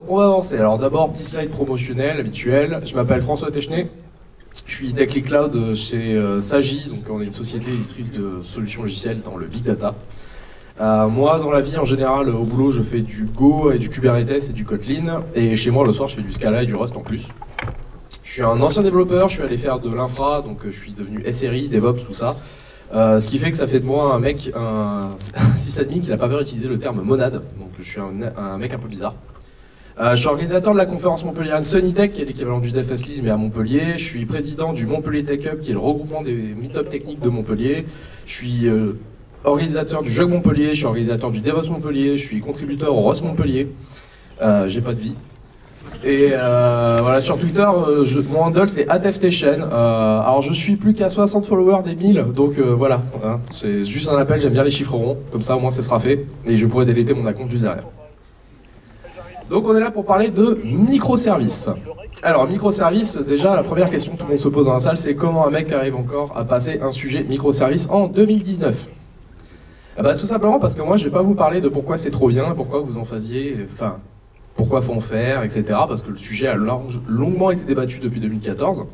On va avancer. Alors d'abord, petit slide promotionnel habituel. Je m'appelle François Technet. Je suis Tech Lead Cloud chez Sagi, donc on est une société éditrice de solutions logicielles dans le Big Data. Moi, dans la vie, en général, au boulot, je fais du Go et du Kubernetes et du Kotlin. Et chez moi, le soir, je fais du Scala et du Rust en plus. Je suis un ancien développeur, je suis allé faire de l'infra, donc je suis devenu SRI, DevOps, tout ça. Ce qui fait que ça fait de moi un sysadmin qui n'a pas peur d'utiliser le terme monade. Donc je suis un mec un peu bizarre. Je suis organisateur de la conférence montpelliéraine Sunnytech, qui est l'équivalent du DevFestLead mais à Montpellier. Je suis président du Montpellier Tech Hub, qui est le regroupement des meet-up techniques de Montpellier. Je suis organisateur du Jug Montpellier, je suis organisateur du DevOps Montpellier, je suis contributeur au Rust Montpellier. J'ai pas de vie. Et voilà, sur Twitter, mon handle c'est @ftchen. Alors je suis plus qu'à 60 followers des 1000, donc voilà. Hein, c'est juste un appel, j'aime bien les chiffres ronds, comme ça au moins ce sera fait. Et je pourrai déléter mon compte juste derrière. Donc on est là pour parler de microservices. Alors microservices, déjà la première question que tout le monde se pose dans la salle, c'est comment un mec arrive encore à passer un sujet microservices en 2019 ? Bah, tout simplement parce que moi je vais pas vous parler de pourquoi c'est trop bien, pourquoi vous en faisiez, enfin pourquoi faut en faire, etc. Parce que le sujet a longuement été débattu depuis 2014.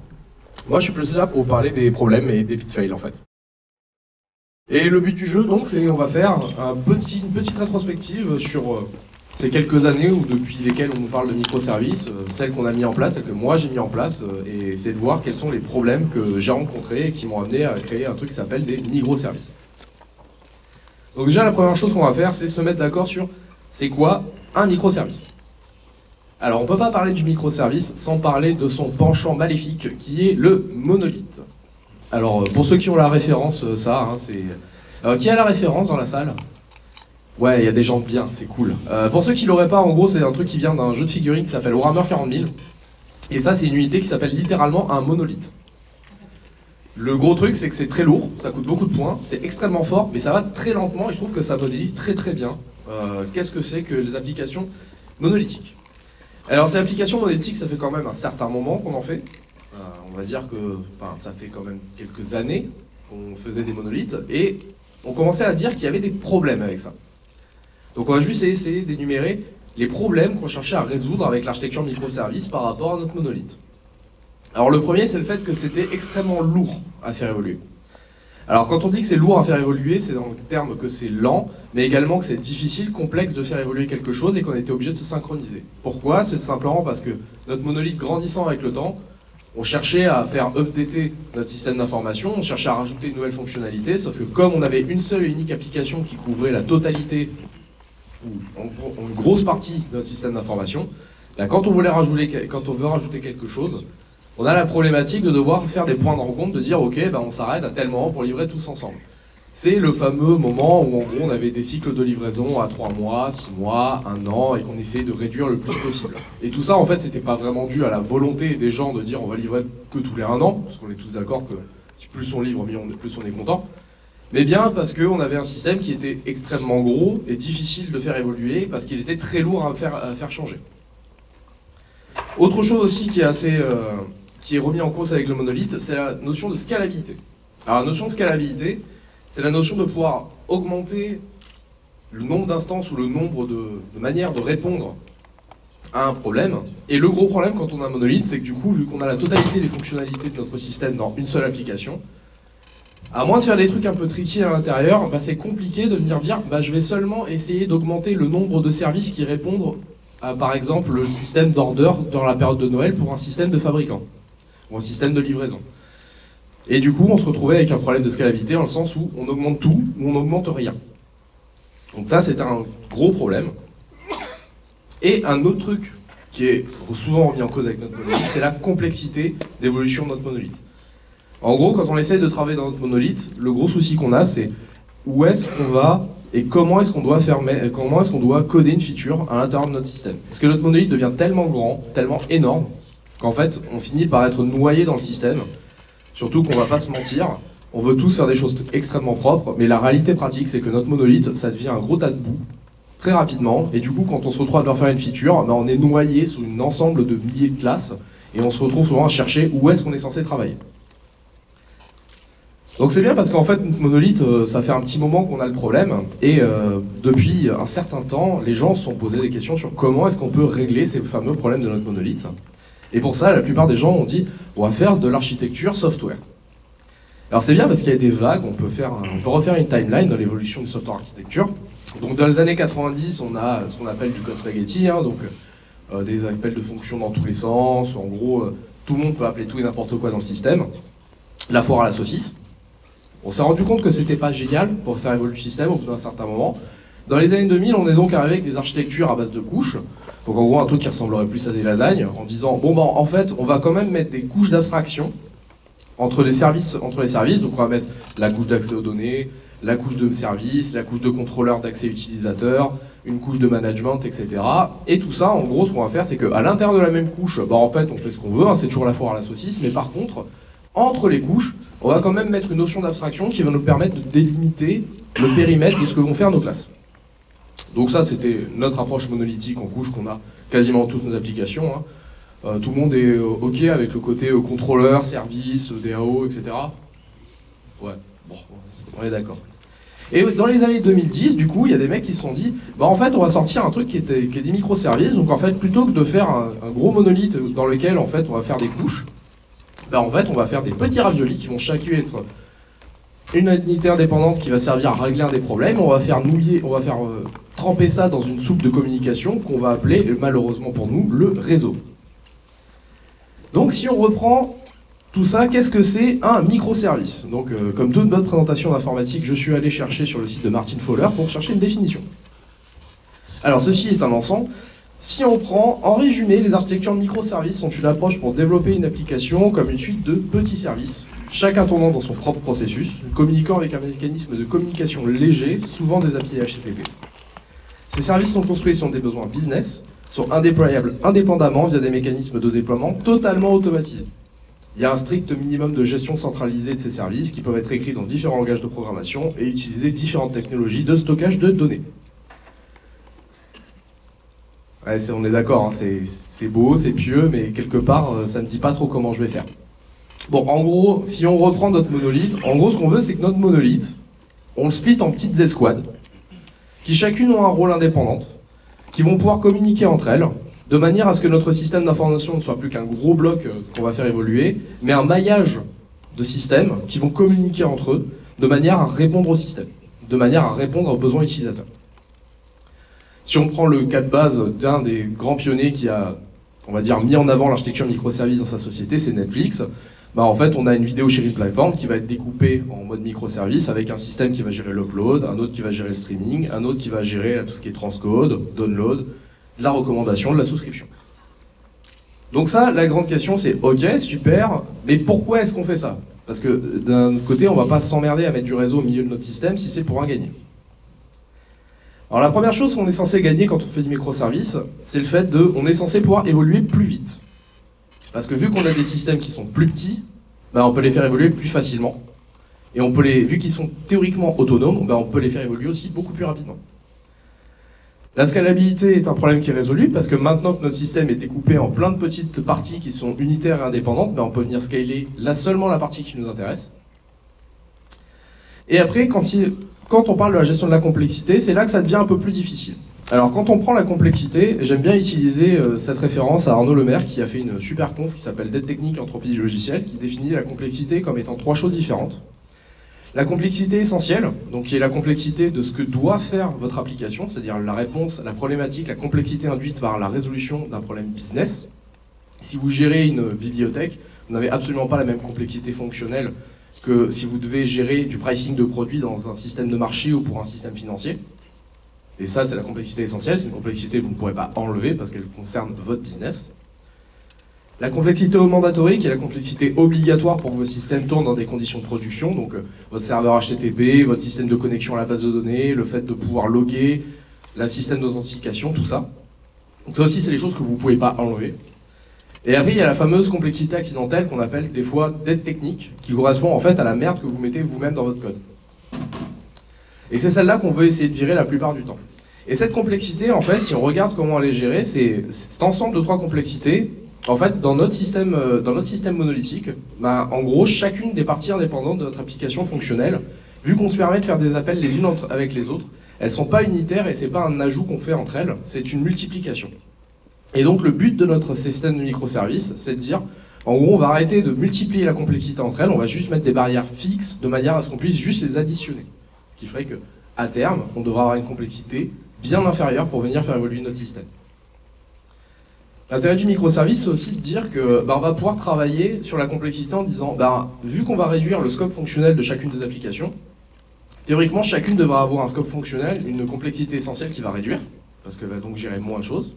Moi je suis plus là pour vous parler des problèmes et des pitfalls en fait. Et le but du jeu donc c'est on va faire une petite rétrospective sur ces quelques années depuis lesquelles on nous parle de microservices, celles qu'on a mis en place, celles que moi j'ai mis en place, et essayer de voir quels sont les problèmes que j'ai rencontrés et qui m'ont amené à créer un truc qui s'appelle des microservices. Donc déjà la première chose qu'on va faire c'est se mettre d'accord sur c'est quoi un microservice. Alors on peut pas parler du microservice sans parler de son penchant maléfique qui est le monolithe. Alors pour ceux qui ont la référence, qui a la référence dans la salle ? Ouais, il y a des gens bien, c'est cool. Pour ceux qui l'auraient pas, en gros, c'est un truc qui vient d'un jeu de figurines qui s'appelle Warhammer 40 000. Et ça, c'est une unité qui s'appelle littéralement un monolithe. Le gros truc, c'est que c'est très lourd, ça coûte beaucoup de points, c'est extrêmement fort, mais ça va très lentement et je trouve que ça modélise très très bien qu'est-ce que c'est que les applications monolithiques. Alors, ces applications monolithiques, ça fait quand même un certain moment qu'on en fait. On va dire que ça fait quand même quelques années qu'on faisait des monolithes et on commençait à dire qu'il y avait des problèmes avec ça. Donc on va juste essayer d'énumérer les problèmes qu'on cherchait à résoudre avec l'architecture microservice par rapport à notre monolithe. Alors le premier, c'est le fait que c'était extrêmement lourd à faire évoluer. Alors quand on dit que c'est lourd à faire évoluer, c'est dans le terme que c'est lent, mais également que c'est difficile, complexe de faire évoluer quelque chose et qu'on était obligé de se synchroniser. Pourquoi ? C'est simplement parce que notre monolithe grandissant avec le temps, on cherchait à faire updater notre système d'information, on cherchait à rajouter une nouvelle fonctionnalité, sauf que comme on avait une seule et unique application qui couvrait la totalité ou une grosse partie de notre système d'information, quand on veut rajouter quelque chose, on a la problématique de devoir faire des points de rencontre, de dire ok, on s'arrête à tel moment pour livrer tous ensemble. C'est le fameux moment où en gros on avait des cycles de livraison à 3 mois, 6 mois, 1 an et qu'on essayait de réduire le plus possible. Et tout ça en fait c'était pas vraiment dû à la volonté des gens de dire on va livrer que tous les 1 an, parce qu'on est tous d'accord que plus on livre, plus on est content. Mais bien parce qu'on avait un système qui était extrêmement gros et difficile de faire évoluer parce qu'il était très lourd à faire changer. Autre chose aussi qui est remis en cause avec le monolithe, c'est la notion de scalabilité. Alors la notion de scalabilité, c'est la notion de pouvoir augmenter le nombre d'instances ou le nombre de manières de répondre à un problème. Et le gros problème quand on a un monolithe, c'est que du coup, vu qu'on a la totalité des fonctionnalités de notre système dans une seule application, à moins de faire des trucs un peu tricky à l'intérieur, c'est compliqué de venir dire je vais seulement essayer d'augmenter le nombre de services qui répondent à, par exemple, le système d'order dans la période de Noël pour un système de fabricant ou un système de livraison. Et du coup, on se retrouvait avec un problème de scalabilité dans le sens où on augmente tout ou on n'augmente rien. Donc ça, c'est un gros problème. Et un autre truc qui est souvent remis en cause avec notre monolithe, c'est la complexité d'évolution de notre monolithe. En gros, quand on essaie de travailler dans notre monolithe, le gros souci qu'on a, c'est où est-ce qu'on va et comment est-ce qu'on doit coder une feature à l'intérieur de notre système. Parce que notre monolithe devient tellement grand, tellement énorme, qu'en fait, on finit par être noyé dans le système. Surtout qu'on va pas se mentir, on veut tous faire des choses extrêmement propres, mais la réalité pratique, c'est que notre monolithe, ça devient un gros tas de boue, très rapidement, et du coup, quand on se retrouve à devoir faire une feature, on est noyé sous un ensemble de milliers de classes, et on se retrouve souvent à chercher où est-ce qu'on est censé travailler. Donc c'est bien parce qu'en fait, notre monolithe, ça fait un petit moment qu'on a le problème, et depuis un certain temps, les gens se sont posés des questions sur comment est-ce qu'on peut régler ces fameux problèmes de notre monolithe. Et pour ça, la plupart des gens ont dit, on va faire de l'architecture software. Alors c'est bien parce qu'il y a des vagues, on peut refaire une timeline dans l'évolution du software architecture. Donc dans les années 90, on a ce qu'on appelle du code spaghetti, hein, donc des appels de fonctions dans tous les sens, en gros, tout le monde peut appeler tout et n'importe quoi dans le système. La foire à la saucisse. On s'est rendu compte que c'était pas génial pour faire évoluer le système au bout d'un certain moment. Dans les années 2000, on est donc arrivé avec des architectures à base de couches. Donc en gros, un truc qui ressemblerait plus à des lasagnes, en disant, bon ben en fait, on va quand même mettre des couches d'abstraction entre les services. Donc on va mettre la couche d'accès aux données, la couche de service, la couche de contrôleur d'accès utilisateur, une couche de management, etc. Et tout ça, en gros, ce qu'on va faire, c'est qu'à l'intérieur de la même couche, bah en fait, on fait ce qu'on veut, hein, c'est toujours la foire à la saucisse, mais par contre, entre les couches, on va quand même mettre une notion d'abstraction qui va nous permettre de délimiter le périmètre de ce que vont faire nos classes. Donc ça, c'était notre approche monolithique en couche qu'on a quasiment dans toutes nos applications, hein. Tout le monde est OK avec le côté contrôleur, service, DAO, etc. Ouais, bon, on est d'accord. Et dans les années 2010, du coup, il y a des mecs qui se sont dit, bah en fait, on va sortir un truc qui est des microservices. Donc en fait, plutôt que de faire un gros monolithe dans lequel en fait on va faire des couches, bah en fait, on va faire des petits raviolis qui vont chacun être une unité indépendante qui va servir à régler un des problèmes. On va faire tremper ça dans une soupe de communication qu'on va appeler, malheureusement pour nous, le réseau. Donc si on reprend tout ça, qu'est-ce que c'est un microservice? Donc comme toute notre présentation d'informatique, je suis allé chercher sur le site de Martin Fowler pour chercher une définition. Alors ceci est un ensemble. Si on prend, en résumé, les architectures de microservices sont une approche pour développer une application comme une suite de petits services, chacun tournant dans son propre processus, communiquant avec un mécanisme de communication léger, souvent des API HTTP. Ces services sont construits sur des besoins business, sont indéployables indépendamment via des mécanismes de déploiement totalement automatisés. Il y a un strict minimum de gestion centralisée de ces services qui peuvent être écrits dans différents langages de programmation et utiliser différentes technologies de stockage de données. Ouais, on est d'accord, hein, c'est beau, c'est pieux, mais quelque part, ça ne dit pas trop comment je vais faire. Bon, en gros, si on reprend notre monolithe, en gros, ce qu'on veut, c'est que notre monolithe, on le split en petites escouades, qui chacune ont un rôle indépendant, qui vont pouvoir communiquer entre elles, de manière à ce que notre système d'information ne soit plus qu'un gros bloc qu'on va faire évoluer, mais un maillage de systèmes qui vont communiquer entre eux, de manière à répondre au système, de manière à répondre aux besoins utilisateurs. Si on prend le cas de base d'un des grands pionniers qui a, on va dire, mis en avant l'architecture microservice dans sa société, c'est Netflix. Bah en fait, on a une vidéo sharing platform qui va être découpée en mode microservice avec un système qui va gérer l'upload, un autre qui va gérer le streaming, un autre qui va gérer tout ce qui est transcode, download, de la recommandation, de la souscription. Donc ça, la grande question c'est, ok, super, mais pourquoi est-ce qu'on fait ça? Parce que d'un côté, on va pas s'emmerder à mettre du réseau au milieu de notre système si c'est pour un gagner. Alors la première chose qu'on est censé gagner quand on fait du microservice, c'est le fait on est censé pouvoir évoluer plus vite. Parce que vu qu'on a des systèmes qui sont plus petits, bah on peut les faire évoluer plus facilement. Et vu qu'ils sont théoriquement autonomes, bah on peut les faire évoluer aussi beaucoup plus rapidement. La scalabilité est un problème qui est résolu parce que maintenant que notre système est découpé en plein de petites parties qui sont unitaires et indépendantes, bah on peut venir scaler seulement la partie qui nous intéresse. Et après, quand on parle de la gestion de la complexité, c'est là que ça devient un peu plus difficile. Alors quand on prend la complexité, j'aime bien utiliser cette référence à Arnaud Lemaire qui a fait une super conf qui s'appelle Dette technique et anthropologie du logiciel, qui définit la complexité comme étant 3 choses différentes. La complexité essentielle, donc qui est la complexité de ce que doit faire votre application, c'est-à-dire la réponse à la problématique, la complexité induite par la résolution d'un problème business. Si vous gérez une bibliothèque, vous n'avez absolument pas la même complexité fonctionnelle que si vous devez gérer du pricing de produits dans un système de marché ou pour un système financier. Et ça, c'est la complexité essentielle, c'est une complexité que vous ne pourrez pas enlever parce qu'elle concerne votre business. La complexité mandatory, qui est la complexité obligatoire pour que vos systèmes tournent dans des conditions de production, donc votre serveur HTTP, votre système de connexion à la base de données, le fait de pouvoir loguer, le système d'authentification, tout ça. Donc ça aussi, c'est les choses que vous ne pouvez pas enlever. Et après, il y a la fameuse complexité accidentelle qu'on appelle des fois dette technique, qui correspond en fait à la merde que vous mettez vous-même dans votre code. Et c'est celle-là qu'on veut essayer de virer la plupart du temps. Et cette complexité, en fait, si on regarde comment elle est gérée, c'est cet ensemble de 3 complexités. En fait, dans notre système monolithique, bah, en gros, chacune des parties indépendantes de notre application fonctionnelle, vu qu'on se permet de faire des appels les unes avec les autres, elles ne sont pas unitaires et c'est pas un ajout qu'on fait entre elles, c'est une multiplication. Et donc le but de notre système de microservices, c'est de dire, en gros, on va arrêter de multiplier la complexité entre elles, on va juste mettre des barrières fixes de manière à ce qu'on puisse juste les additionner. Ce qui ferait que, à terme, on devra avoir une complexité bien inférieure pour venir faire évoluer notre système. L'intérêt du microservice, c'est aussi de dire que on va pouvoir travailler sur la complexité en disant, vu qu'on va réduire le scope fonctionnel de chacune des applications, théoriquement, chacune devra avoir un scope fonctionnel, une complexité essentielle qui va réduire, parce qu'elle va donc gérer moins de choses,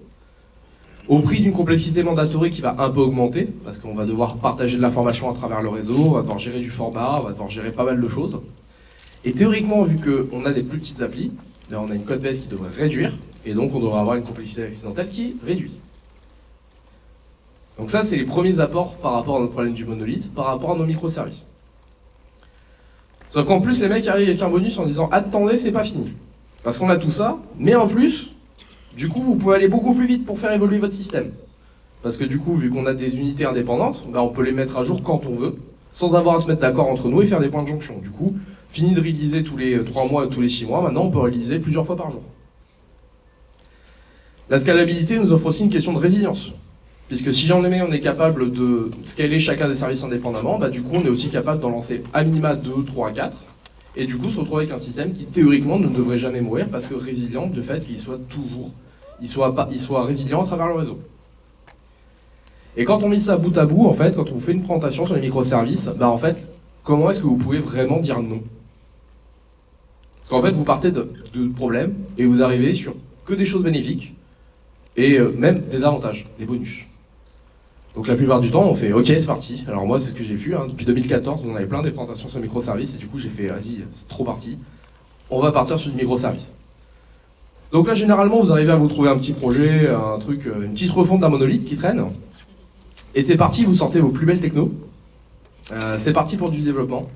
au prix d'une complexité mandatory qui va un peu augmenter, parce qu'on va devoir partager de l'information à travers le réseau, on va devoir gérer du format, on va devoir gérer pas mal de choses. Et théoriquement, vu qu'on a des plus petites applis, on a une code base qui devrait réduire, et donc on devrait avoir une complexité accidentelle qui réduit. Donc ça, c'est les premiers apports par rapport à notre problème du monolithe, par rapport à nos microservices. Sauf qu'en plus, les mecs arrivent avec un bonus en disant « Attendez, c'est pas fini ». Parce qu'on a tout ça, mais en plus, du coup, vous pouvez aller beaucoup plus vite pour faire évoluer votre système. Parce que du coup, vu qu'on a des unités indépendantes, on peut les mettre à jour quand on veut, sans avoir à se mettre d'accord entre nous et faire des points de jonction. Du coup, fini de réaliser tous les 3 mois ou tous les 6 mois, maintenant on peut réaliser plusieurs fois par jour. La scalabilité nous offre aussi une question de résilience. Puisque si jamais on est capable de scaler chacun des services indépendamment, du coup on est aussi capable d'en lancer à minima 2, 3, 4, et du coup se retrouver avec un système qui théoriquement ne devrait jamais mourir, parce que résilient de fait qu'il soit toujours, il soit résilient à travers le réseau. Et quand on met ça bout à bout, en fait, quand on vous fait une présentation sur les microservices, en fait, comment est-ce que vous pouvez vraiment dire non? Parce qu'en fait, vous partez de problèmes, et vous arrivez sur que des choses bénéfiques, et même des avantages, des bonus. Donc la plupart du temps, on fait « Ok, c'est parti ». Alors moi, c'est ce que j'ai vu. Depuis 2014, on avait plein des présentations sur microservices, et du coup, j'ai fait « Vas-y, c'est trop parti. On va partir sur du microservice ». Donc là, généralement, vous arrivez à vous trouver un petit projet, un truc, une petite refonte d'un monolithe qui traîne. Et c'est parti, vous sortez vos plus belles technos. C'est parti pour du développement.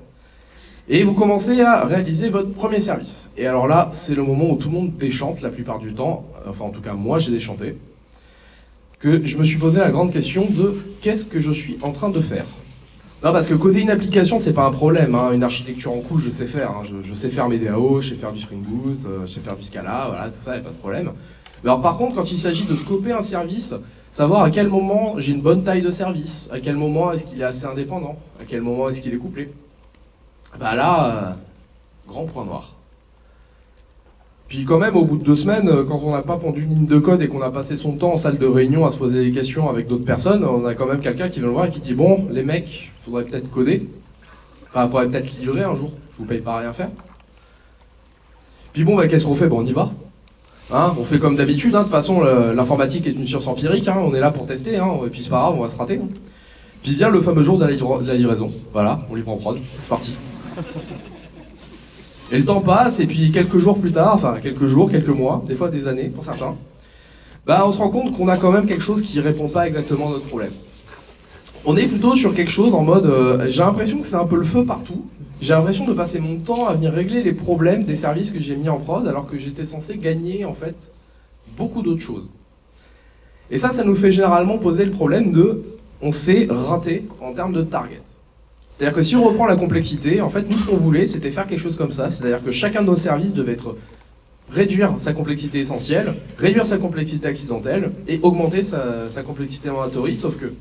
Et vous commencez à réaliser votre premier service. Et alors là, c'est le moment où tout le monde déchante la plupart du temps. Enfin, en tout cas, moi, j'ai déchanté. Que je me suis posé la grande question de qu'est-ce que je suis en train de faire. Non, parce que coder une application, c'est pas un problème. Une architecture en couche, je sais faire. Je sais faire mes DAO, je sais faire du Spring Boot, je sais faire du Scala, voilà, tout ça, y a pas de problème. Mais alors, par contre, quand il s'agit de scoper un service, savoir à quel moment j'ai une bonne taille de service, à quel moment est-ce qu'il est assez indépendant, à quel moment est-ce qu'il est couplé. Là, grand point noir. Puis quand même, au bout de 2 semaines, quand on n'a pas pondu une ligne de code et qu'on a passé son temps en salle de réunion à se poser des questions avec d'autres personnes, on a quand même quelqu'un qui vient le voir et qui dit « Bon, les mecs, faudrait peut-être coder. Enfin, faudrait peut-être livrer un jour. Je vous paye pas à rien faire. » Puis bon, qu'est-ce qu'on fait? On y va. On fait comme d'habitude. De toute façon, l'informatique est une science empirique. On est là pour tester. Et puis c'est pas grave, on va se rater. Puis vient le fameux jour de la livraison. Voilà, on livre en prod. C'est parti. Et le temps passe, et puis quelques jours plus tard, enfin quelques jours, quelques mois, des fois des années pour certains, on se rend compte qu'on a quand même quelque chose qui répond pas exactement à notre problème. On est plutôt sur quelque chose en mode, j'ai l'impression que c'est un peu le feu partout, j'ai l'impression de passer mon temps à venir régler les problèmes des services que j'ai mis en prod, alors que j'étais censé gagner en fait beaucoup d'autres choses. Et ça nous fait généralement poser le problème de, on s'est raté en termes de target. C'est-à-dire que si on reprend la complexité, en fait, nous, ce qu'on voulait, c'était faire quelque chose comme ça. C'est-à-dire que chacun de nos services devait réduire sa complexité essentielle, réduire sa complexité accidentelle et augmenter sa complexité mandatory. Sauf que,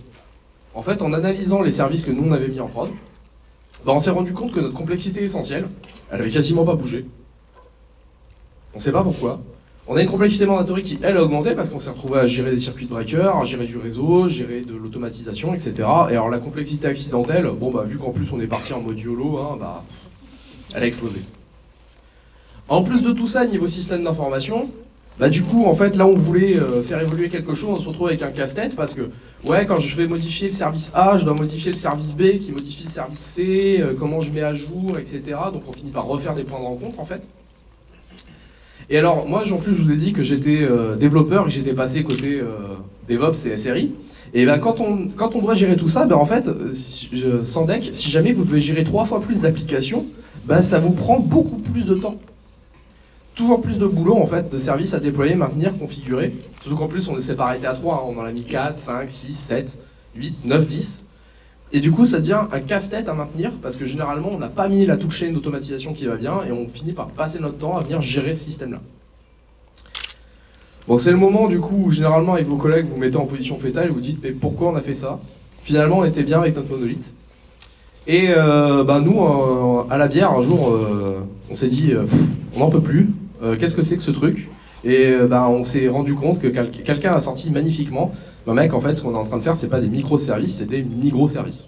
en fait, en analysant les services que nous, on avait mis en prod, on s'est rendu compte que notre complexité essentielle, elle avait quasiment pas bougé. On sait pas pourquoi. On a une complexité mandatory qui, elle, a augmenté parce qu'on s'est retrouvé à gérer des circuits de breakers, à gérer du réseau, gérer de l'automatisation, etc. Et alors la complexité accidentelle, vu qu'en plus on est parti en mode YOLO, elle a explosé. En plus de tout ça, niveau système d'information, du coup, en fait, là on voulait faire évoluer quelque chose, on se retrouve avec un casse-tête parce que, quand je vais modifier le service A, je dois modifier le service B qui modifie le service C, comment je mets à jour, etc. Donc on finit par refaire des points de rencontre, en fait. Et alors, moi, en plus, je vous ai dit que j'étais développeur, que j'étais passé côté DevOps et SRI. Et quand on doit gérer tout ça, en fait, sans deck, si jamais vous devez gérer 3 fois plus d'applications, ça vous prend beaucoup plus de temps. toujours plus de boulot en fait, de services à déployer, maintenir, configurer. Surtout qu'en plus on ne s'est pas arrêté à 3, hein. On en a mis 4, 5, 6, 7, 8, 9, 10. Et du coup ça devient un casse-tête à maintenir parce que généralement on n'a pas mis la toolchain d'automatisation qui va bien et on finit par passer notre temps à venir gérer ce système-là. Bon, c'est le moment du coup où généralement avec vos collègues vous mettez en position fétale et vous dites mais pourquoi on a fait ça? Finalement on était bien avec notre monolithe. Et nous, à la bière, un jour, on s'est dit on n'en peut plus, qu'est-ce que c'est que ce truc? Et on s'est rendu compte que quelqu'un a sorti magnifiquement, mec, en fait, ce qu'on est en train de faire, c'est pas des microservices, c'est des microservices.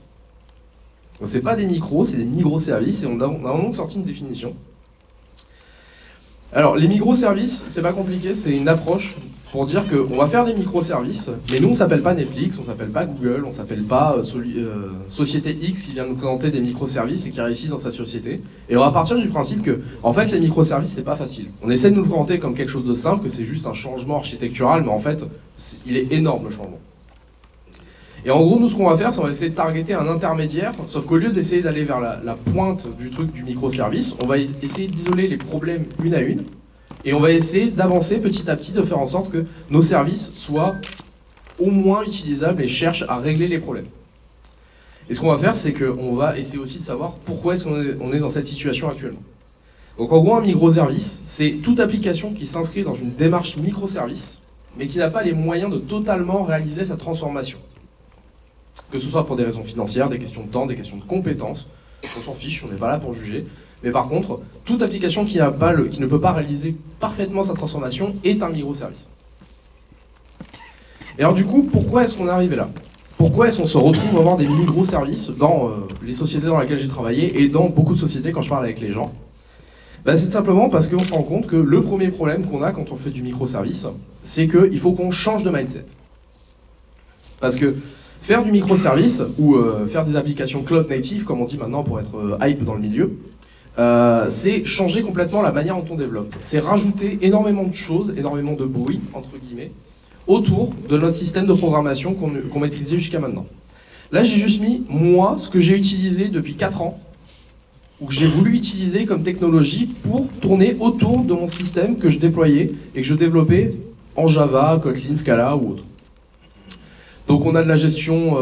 Donc c'est pas des micros, c'est des microservices, et on a donc sorti une définition. Alors, les microservices, c'est pas compliqué, c'est une approche pour dire qu'on va faire des microservices, mais nous on s'appelle pas Netflix, on s'appelle pas Google, on s'appelle pas Société X qui vient nous présenter des microservices et qui réussit dans sa société. Et on va partir du principe que, en fait, les microservices c'est pas facile. On essaie de nous le présenter comme quelque chose de simple, que c'est juste un changement architectural, mais en fait, il est énorme le changement. Et en gros, nous ce qu'on va faire, c'est qu'on va essayer de targeter un intermédiaire, sauf qu'au lieu d'essayer d'aller vers la pointe du truc du microservice, on va essayer d'isoler les problèmes une à une. Et on va essayer d'avancer petit à petit, de faire en sorte que nos services soient au moins utilisables et cherchent à régler les problèmes. Et ce qu'on va faire, c'est qu'on va essayer aussi de savoir pourquoi est-ce qu'on est dans cette situation actuellement. Donc en gros, un microservice, c'est toute application qui s'inscrit dans une démarche microservice, mais qui n'a pas les moyens de totalement réaliser sa transformation. Que ce soit pour des raisons financières, des questions de temps, des questions de compétences, on s'en fiche, on n'est pas là pour juger. Mais par contre, toute application qui ne peut pas réaliser parfaitement sa transformation est un microservice. Et alors du coup, pourquoi est-ce qu'on est arrivé là? Pourquoi est-ce qu'on se retrouve à avoir des microservices dans les sociétés dans lesquelles j'ai travaillé et dans beaucoup de sociétés quand je parle avec les gens? C'est tout simplement parce qu'on se rend compte que le premier problème qu'on a quand on fait du microservice, c'est qu'il faut qu'on change de mindset. Parce que faire du microservice ou faire des applications cloud native, comme on dit maintenant pour être hype dans le milieu, c'est changer complètement la manière dont on développe. C'est rajouter énormément de choses, énormément de bruit, entre guillemets, autour de notre système de programmation qu'on maîtrisait jusqu'à maintenant. Là, j'ai juste mis, moi, ce que j'ai utilisé depuis 4 ans, ou que j'ai voulu utiliser comme technologie pour tourner autour de mon système que je déployais et que je développais en Java, Kotlin, Scala ou autre. Donc on a de la gestion,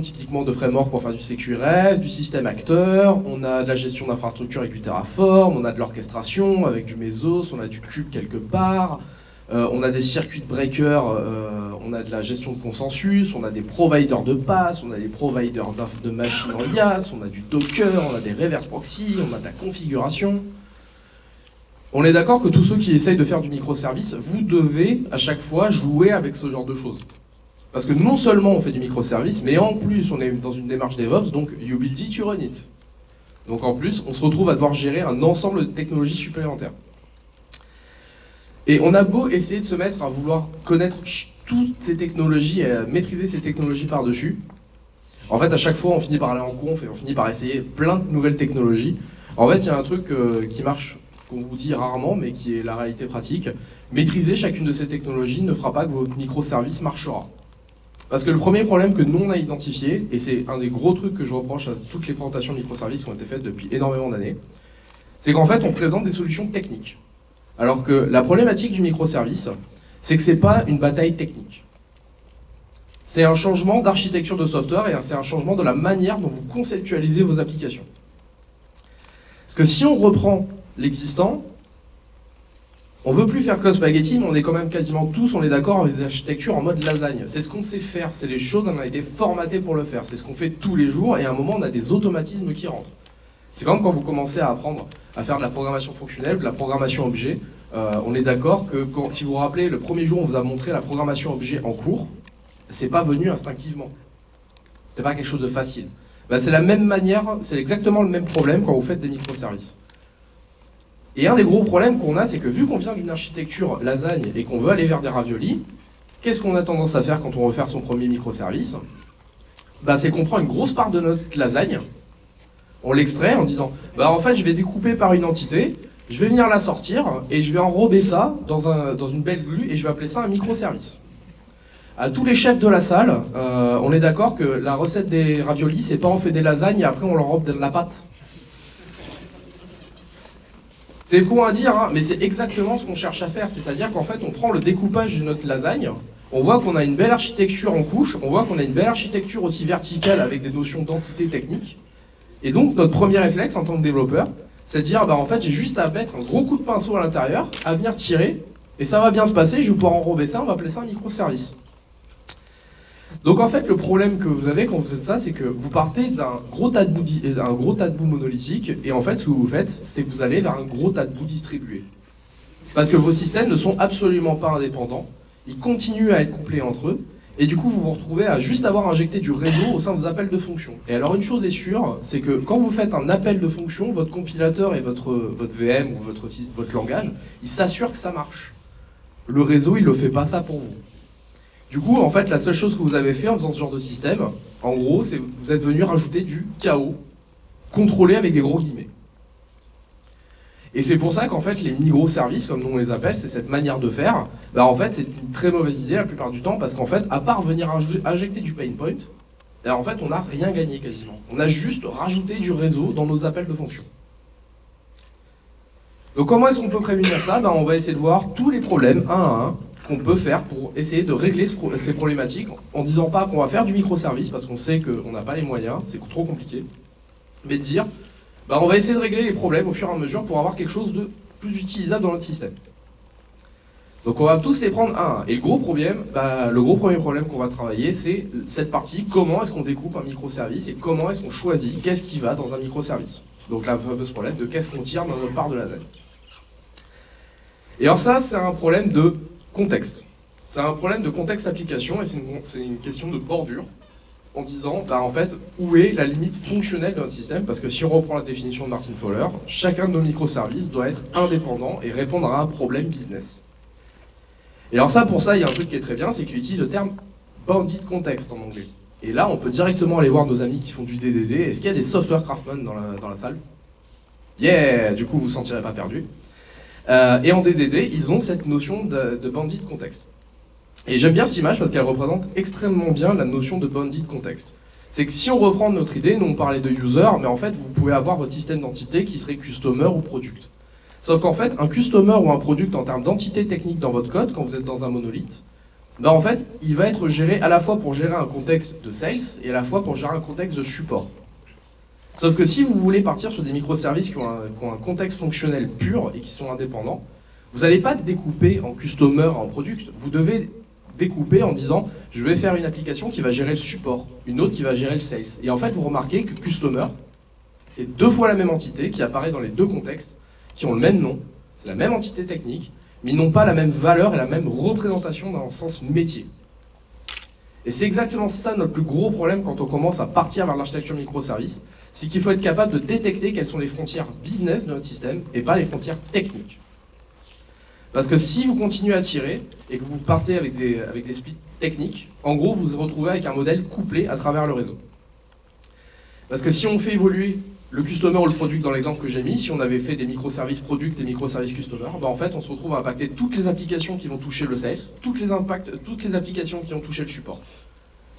typiquement de framework pour faire du CQRS, du système acteur, on a de la gestion d'infrastructure avec du Terraform, on a de l'orchestration avec du Mesos, on a du Cube quelque part, on a des circuits de breaker, on a de la gestion de consensus, on a des providers de pass, on a des providers de machines en IaaS, on a du Docker, on a des reverse proxy, on a de la configuration. On est d'accord que tous ceux qui essayent de faire du microservice, vous devez à chaque fois jouer avec ce genre de choses. Parce que non seulement on fait du microservice, mais en plus on est dans une démarche DevOps, donc you build it, you run it. Donc en plus, on se retrouve à devoir gérer un ensemble de technologies supplémentaires. Et on a beau essayer de se mettre à vouloir connaître toutes ces technologies et à maîtriser ces technologies par-dessus, en fait à chaque fois on finit par aller en conf et on finit par essayer plein de nouvelles technologies. En fait il y a un truc qui marche, qu'on vous dit rarement, mais qui est la réalité pratique. Maîtriser chacune de ces technologies ne fera pas que votre microservice marchera. Parce que le premier problème que nous on a identifié, et c'est un des gros trucs que je reproche à toutes les présentations de microservices qui ont été faites depuis énormément d'années, c'est qu'en fait on présente des solutions techniques. Alors que la problématique du microservice, c'est que c'est pas une bataille technique. C'est un changement d'architecture de software et c'est un changement de la manière dont vous conceptualisez vos applications. Parce que si on reprend l'existant, on veut plus faire code spaghetti, mais on est quand même quasiment tous, on est d'accord avec des architectures en mode lasagne. C'est ce qu'on sait faire, c'est les choses, on a été formaté pour le faire, c'est ce qu'on fait tous les jours, et à un moment on a des automatismes qui rentrent. C'est comme quand vous commencez à apprendre à faire de la programmation fonctionnelle, de la programmation objet. On est d'accord que si vous vous rappelez, le premier jour on vous a montré la programmation objet en cours, c'est pas venu instinctivement. C'est pas quelque chose de facile. C'est la même manière, c'est exactement le même problème quand vous faites des microservices. Et un des gros problèmes qu'on a, c'est que vu qu'on vient d'une architecture lasagne et qu'on veut aller vers des raviolis, qu'est-ce qu'on a tendance à faire quand on veut faire son premier microservice? C'est qu'on prend une grosse part de notre lasagne, on l'extrait en disant en fait je vais découper par une entité, je vais venir la sortir et je vais enrober ça dans une belle glue et je vais appeler ça un microservice. À tous les chefs de la salle, on est d'accord que la recette des raviolis, c'est pas on fait des lasagnes et après on leur enrobe de la pâte. C'est con à dire, hein, mais c'est exactement ce qu'on cherche à faire. C'est-à-dire qu'en fait, on prend le découpage de notre lasagne, on voit qu'on a une belle architecture en couche, on voit qu'on a une belle architecture aussi verticale avec des notions d'entité technique. Et donc, notre premier réflexe en tant que développeur, c'est de dire, bah en fait, j'ai juste à mettre un gros coup de pinceau à l'intérieur, à venir tirer, et ça va bien se passer, je vais pouvoir enrober ça, on va appeler ça un microservice. Donc en fait, le problème que vous avez quand vous faites ça, c'est que vous partez d'un gros tas de bouts monolithique, et en fait, ce que vous faites, c'est que vous allez vers un gros tas de bouts distribués. Parce que vos systèmes ne sont absolument pas indépendants, ils continuent à être couplés entre eux, et du coup, vous vous retrouvez à juste avoir injecté du réseau au sein de vos appels de fonction. Et alors, une chose est sûre, c'est que quand vous faites un appel de fonction, votre compilateur et votre VM ou votre langage, il s'assure que ça marche. Le réseau, il ne le fait pas ça pour vous. Du coup, en fait, la seule chose que vous avez fait en faisant ce genre de système, en gros, c'est que vous êtes venu rajouter du chaos, contrôlé avec des gros guillemets. Et c'est pour ça qu'en fait, les microservices, comme nous on les appelle, c'est cette manière de faire, bah en fait, c'est une très mauvaise idée la plupart du temps, parce qu'en fait, à part venir injecter du pain point, bah en fait, on n'a rien gagné quasiment. On a juste rajouté du réseau dans nos appels de fonction. Donc comment est-ce qu'on peut prévenir ça? Bah, on va essayer de voir tous les problèmes, un à un, qu'on peut faire pour essayer de régler ces problématiques en disant pas qu'on va faire du microservice parce qu'on sait qu'on n'a pas les moyens, c'est trop compliqué, mais de dire bah on va essayer de régler les problèmes au fur et à mesure pour avoir quelque chose de plus utilisable dans notre système. Donc on va tous les prendre un à un. Et le gros premier problème qu'on va travailler, c'est cette partie, comment est-ce qu'on découpe un microservice et comment est-ce qu'on choisit qu'est-ce qui va dans un microservice. Donc la fameuse problème de qu'est-ce qu'on tire dans notre part de lasagne. Et alors ça, c'est un problème de contexte. C'est un problème de contexte application et c'est une question de bordure en disant, bah en fait, où est la limite fonctionnelle de notre système? Parce que si on reprend la définition de Martin Fowler, chacun de nos microservices doit être indépendant et répondre à un problème business. Et alors ça, pour ça, il y a un truc qui est très bien, c'est qu'il utilise le terme bounded context en anglais. Et là, on peut directement aller voir nos amis qui font du DDD. Est-ce qu'il y a des software craftsmen dans la salle? Yeah! Du coup, vous ne vous sentirez pas perdu. Et en DDD, ils ont cette notion de bounded context. Et j'aime bien cette image parce qu'elle représente extrêmement bien la notion de bounded context. C'est que si on reprend notre idée, nous on parlait de user, mais en fait vous pouvez avoir votre système d'entité qui serait customer ou product. Sauf qu'en fait, un customer ou un product en termes d'entité technique dans votre code, quand vous êtes dans un monolithe, bah en fait, il va être géré à la fois pour gérer un contexte de sales et à la fois pour gérer un contexte de support. Sauf que si vous voulez partir sur des microservices qui ont un contexte fonctionnel pur et qui sont indépendants, vous n'allez pas découper en customer, en product, vous devez découper en disant je vais faire une application qui va gérer le support, une autre qui va gérer le sales. Et en fait, vous remarquez que customer, c'est deux fois la même entité qui apparaît dans les deux contextes, qui ont le même nom, c'est la même entité technique, mais ils n'ont pas la même valeur et la même représentation dans le sens métier. Et c'est exactement ça notre plus gros problème quand on commence à partir vers l'architecture microservice, c'est qu'il faut être capable de détecter quelles sont les frontières business de notre système et pas les frontières techniques. Parce que si vous continuez à tirer et que vous partez avec des splits techniques, en gros vous vous retrouvez avec un modèle couplé à travers le réseau. Parce que si on fait évoluer le customer ou le product dans l'exemple que j'ai mis, si on avait fait des microservices product et microservices customer, bah en fait on se retrouve à impacter toutes les applications qui vont toucher le sales, toutes les applications qui vont toucher le support.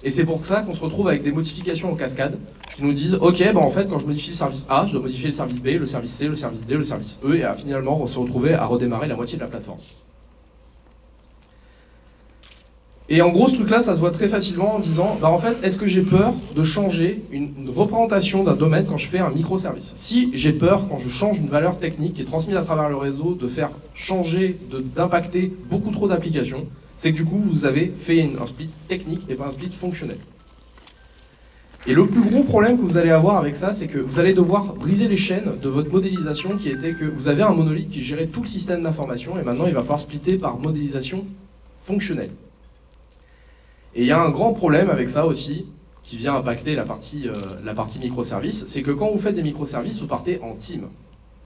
Et c'est pour ça qu'on se retrouve avec des modifications en cascade qui nous disent ok, bah en fait quand je modifie le service A, je dois modifier le service B, le service C, le service D, le service E, et finalement on se retrouver à redémarrer la moitié de la plateforme. Et en gros ce truc là ça se voit très facilement en disant bah en fait est-ce que j'ai peur de changer une représentation d'un domaine quand je fais un microservice? Si j'ai peur quand je change une valeur technique qui est transmise à travers le réseau de faire changer, d'impacter beaucoup trop d'applications, c'est que du coup vous avez fait un split technique et pas un split fonctionnel. Et le plus gros problème que vous allez avoir avec ça, c'est que vous allez devoir briser les chaînes de votre modélisation qui était que vous avez un monolithe qui gérait tout le système d'information et maintenant il va falloir splitter par modélisation fonctionnelle. Et il y a un grand problème avec ça aussi, qui vient impacter la partie microservice, c'est que quand vous faites des microservices, vous partez en team.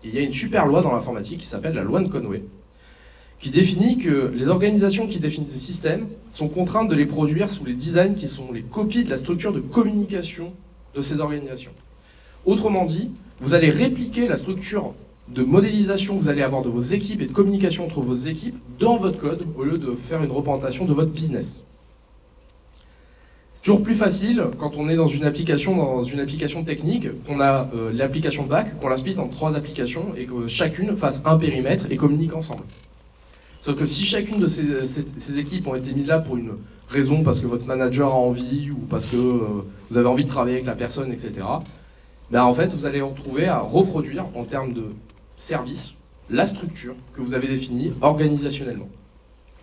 Et il y a une super loi dans l'informatique qui s'appelle la loi de Conway, qui définit que les organisations qui définissent ces systèmes sont contraintes de les produire sous les designs qui sont les copies de la structure de communication de ces organisations. Autrement dit, vous allez répliquer la structure de modélisation que vous allez avoir de vos équipes et de communication entre vos équipes dans votre code au lieu de faire une représentation de votre business. Toujours plus facile quand on est dans une application technique, qu'on a l'application back, qu'on la split en 3 applications et que chacune fasse un périmètre et communique ensemble. Sauf que si chacune de ces équipes ont été mises là pour une raison, parce que votre manager a envie ou parce que vous avez envie de travailler avec la personne, etc., ben en fait vous allez vous retrouver à reproduire en termes de service la structure que vous avez définie organisationnellement.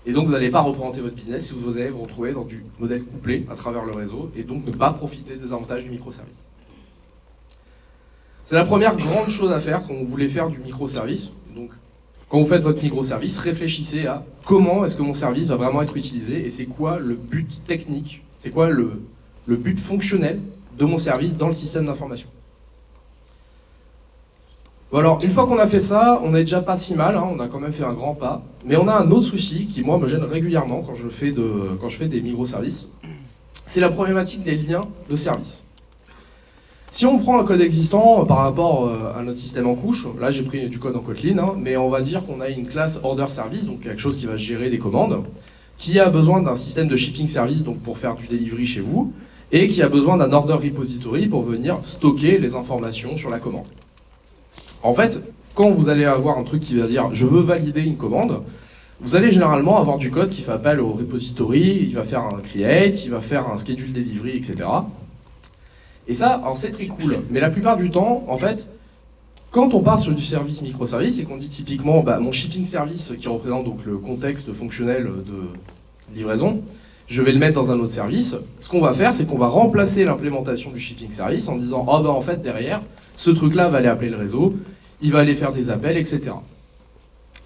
Et donc vous n'allez pas représenter votre business si vous allez vous retrouver dans du modèle couplé à travers le réseau et donc ne pas profiter des avantages du microservice. C'est la première grande chose à faire quand vous voulez faire du microservice. Donc quand vous faites votre microservice, réfléchissez à comment est-ce que mon service va vraiment être utilisé et c'est quoi le but technique, c'est quoi le but fonctionnel de mon service dans le système d'information. Bon alors, une fois qu'on a fait ça, on n'est déjà pas si mal, hein, on a quand même fait un grand pas. Mais on a un autre souci qui, moi, me gêne régulièrement quand je fais des microservices. C'est la problématique des liens de service. Si on prend un code existant par rapport à notre système en couche, là j'ai pris du code en Kotlin, hein, mais on va dire qu'on a une classe order service, donc quelque chose qui va gérer des commandes, qui a besoin d'un système de shipping service, donc pour faire du delivery chez vous, et qui a besoin d'un order repository pour venir stocker les informations sur la commande. En fait, quand vous allez avoir un truc qui va dire « je veux valider une commande », vous allez généralement avoir du code qui fait appel au repository, il va faire un create, il va faire un schedule delivery, etc. Et ça, alors c'est très cool. Mais la plupart du temps, en fait, quand on part sur du service microservice et qu'on dit typiquement bah, mon shipping service qui représente donc le contexte fonctionnel de livraison, je vais le mettre dans un autre service. Ce qu'on va faire, c'est qu'on va remplacer l'implémentation du shipping service en disant oh, bah en fait derrière, ce truc-là va aller appeler le réseau, il va aller faire des appels, etc.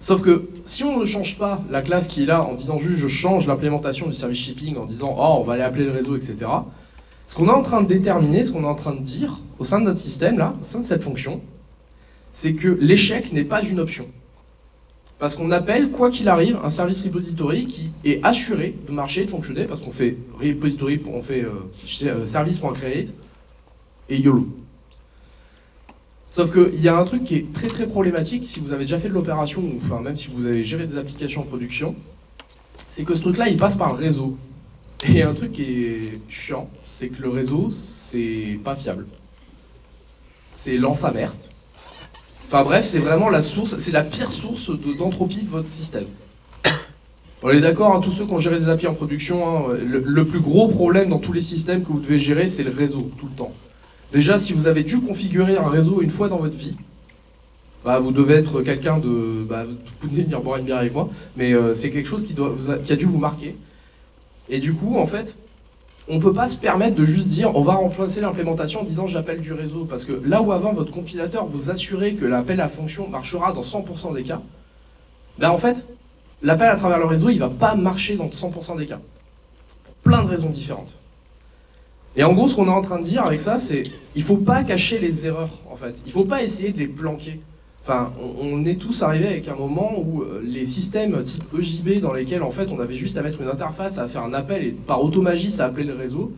Sauf que si on ne change pas la classe qui est là en disant juste je change l'implémentation du service shipping en disant oh on va aller appeler le réseau, etc. Ce qu'on est en train de déterminer, ce qu'on est en train de dire au sein de notre système là, au sein de cette fonction, c'est que l'échec n'est pas une option. Parce qu'on appelle, quoi qu'il arrive, un service repository qui est assuré de marcher et de fonctionner, parce qu'on fait repository, on fait service.create et YOLO. Sauf qu'il y a un truc qui est très très problématique si vous avez déjà fait de l'opération, ou enfin même si vous avez géré des applications en production, c'est que ce truc-là il passe par le réseau. Et il y a un truc qui est chiant, c'est que le réseau c'est pas fiable. C'est lent sa mère. Enfin bref, c'est vraiment la source, c'est la pire source d'entropie de votre système. On est d'accord, hein, tous ceux qui ont géré des API en production, hein, le plus gros problème dans tous les systèmes que vous devez gérer, c'est le réseau, tout le temps. Déjà, si vous avez dû configurer un réseau une fois dans votre vie, bah, vous devez être quelqu'un de... Bah, vous pouvez venir boire une bière avec moi, mais c'est quelque chose qui a dû vous marquer. Et du coup, en fait, on ne peut pas se permettre de juste dire on va remplacer l'implémentation en disant j'appelle du réseau. Parce que là où avant, votre compilateur vous assurait que l'appel à fonction marchera dans 100% des cas, là en fait, l'appel à travers le réseau, il ne va pas marcher dans 100% des cas. Plein de raisons différentes. Et en gros, ce qu'on est en train de dire avec ça, c'est il ne faut pas cacher les erreurs, en fait. Il ne faut pas essayer de les planquer. Enfin, on est tous arrivés avec un moment où les systèmes type EJB dans lesquels en fait on avait juste à mettre une interface, à faire un appel et par automagie ça appelait le réseau,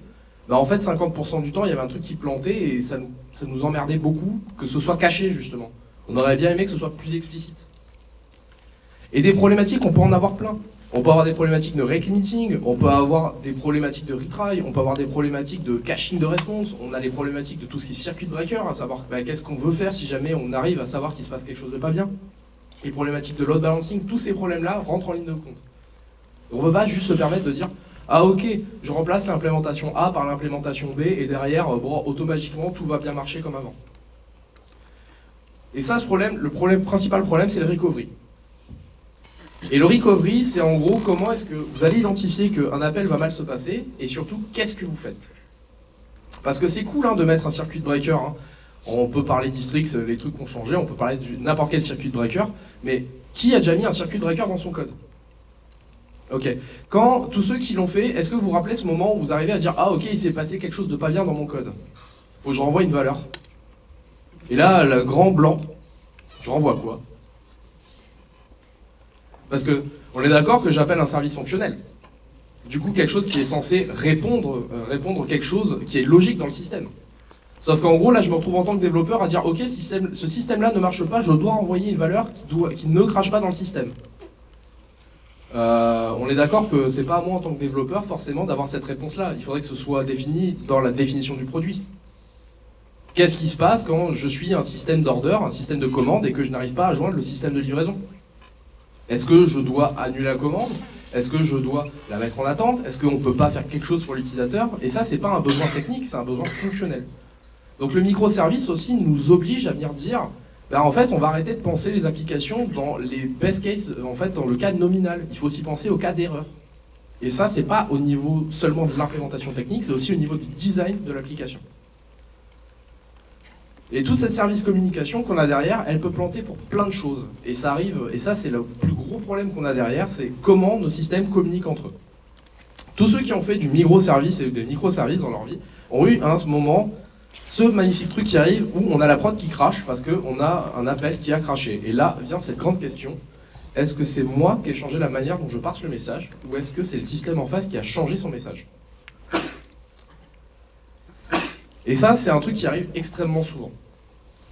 bah en fait 50% du temps il y avait un truc qui plantait et ça nous emmerdait beaucoup que ce soit caché justement. On aurait bien aimé que ce soit plus explicite. Et des problématiques, on peut en avoir plein. On peut avoir des problématiques de rate limiting, on peut avoir des problématiques de retry, on peut avoir des problématiques de caching de response, on a les problématiques de tout ce qui est circuit breaker, à savoir bah, qu'est-ce qu'on veut faire si jamais on arrive à savoir qu'il se passe quelque chose de pas bien. Les problématiques de load balancing, tous ces problèmes-là rentrent en ligne de compte. On ne peut pas juste se permettre de dire « Ah ok, je remplace l'implémentation A par l'implémentation B et derrière, bon, automatiquement, tout va bien marcher comme avant. » Et ça, principal problème, c'est le recovery. Et le recovery, c'est en gros comment est-ce que vous allez identifier qu'un appel va mal se passer et surtout, qu'est-ce que vous faites. Parce que c'est cool hein, de mettre un circuit breaker. Hein. On peut parler d'Istrix, les trucs ont changé, on peut parler de n'importe quel circuit breaker, mais qui a déjà mis un circuit breaker dans son code? Ok. Quand tous ceux qui l'ont fait, est-ce que vous vous rappelez ce moment où vous arrivez à dire « Ah ok, il s'est passé quelque chose de pas bien dans mon code. Faut que je renvoie une valeur. » Et là, le grand blanc, je renvoie quoi? Parce que on est d'accord que j'appelle un service fonctionnel. Du coup, quelque chose qui est censé répondre quelque chose qui est logique dans le système. Sauf qu'en gros, là, je me retrouve en tant que développeur à dire « Ok, ce système-là ne marche pas, je dois envoyer une valeur qui ne crache pas dans le système. » On est d'accord que c'est pas à moi en tant que développeur forcément d'avoir cette réponse-là. Il faudrait que ce soit défini dans la définition du produit. Qu'est-ce qui se passe quand je suis un système d'order, un système de commande, et que je n'arrive pas à joindre le système de livraison? Est-ce que je dois annuler la commande? Est-ce que je dois la mettre en attente? Est-ce qu'on ne peut pas faire quelque chose pour l'utilisateur? Et ça, c'est pas un besoin technique, c'est un besoin fonctionnel. Donc le microservice aussi nous oblige à venir dire, ben, en fait, on va arrêter de penser les applications dans les best cases, en fait, dans le cas nominal. Il faut aussi penser au cas d'erreur. Et ça, c'est pas au niveau seulement de l'implémentation technique, c'est aussi au niveau du design de l'application. Et toute cette service communication qu'on a derrière, elle peut planter pour plein de choses. Et ça arrive, et ça c'est le plus gros problème qu'on a derrière, c'est comment nos systèmes communiquent entre eux. Tous ceux qui ont fait du microservice et des microservices dans leur vie ont eu à ce moment ce magnifique truc qui arrive où on a la prod qui crache parce qu'on a un appel qui a craché. Et là vient cette grande question, est-ce que c'est moi qui ai changé la manière dont je parse le message ou est-ce que c'est le système en face qui a changé son message? Et ça, c'est un truc qui arrive extrêmement souvent.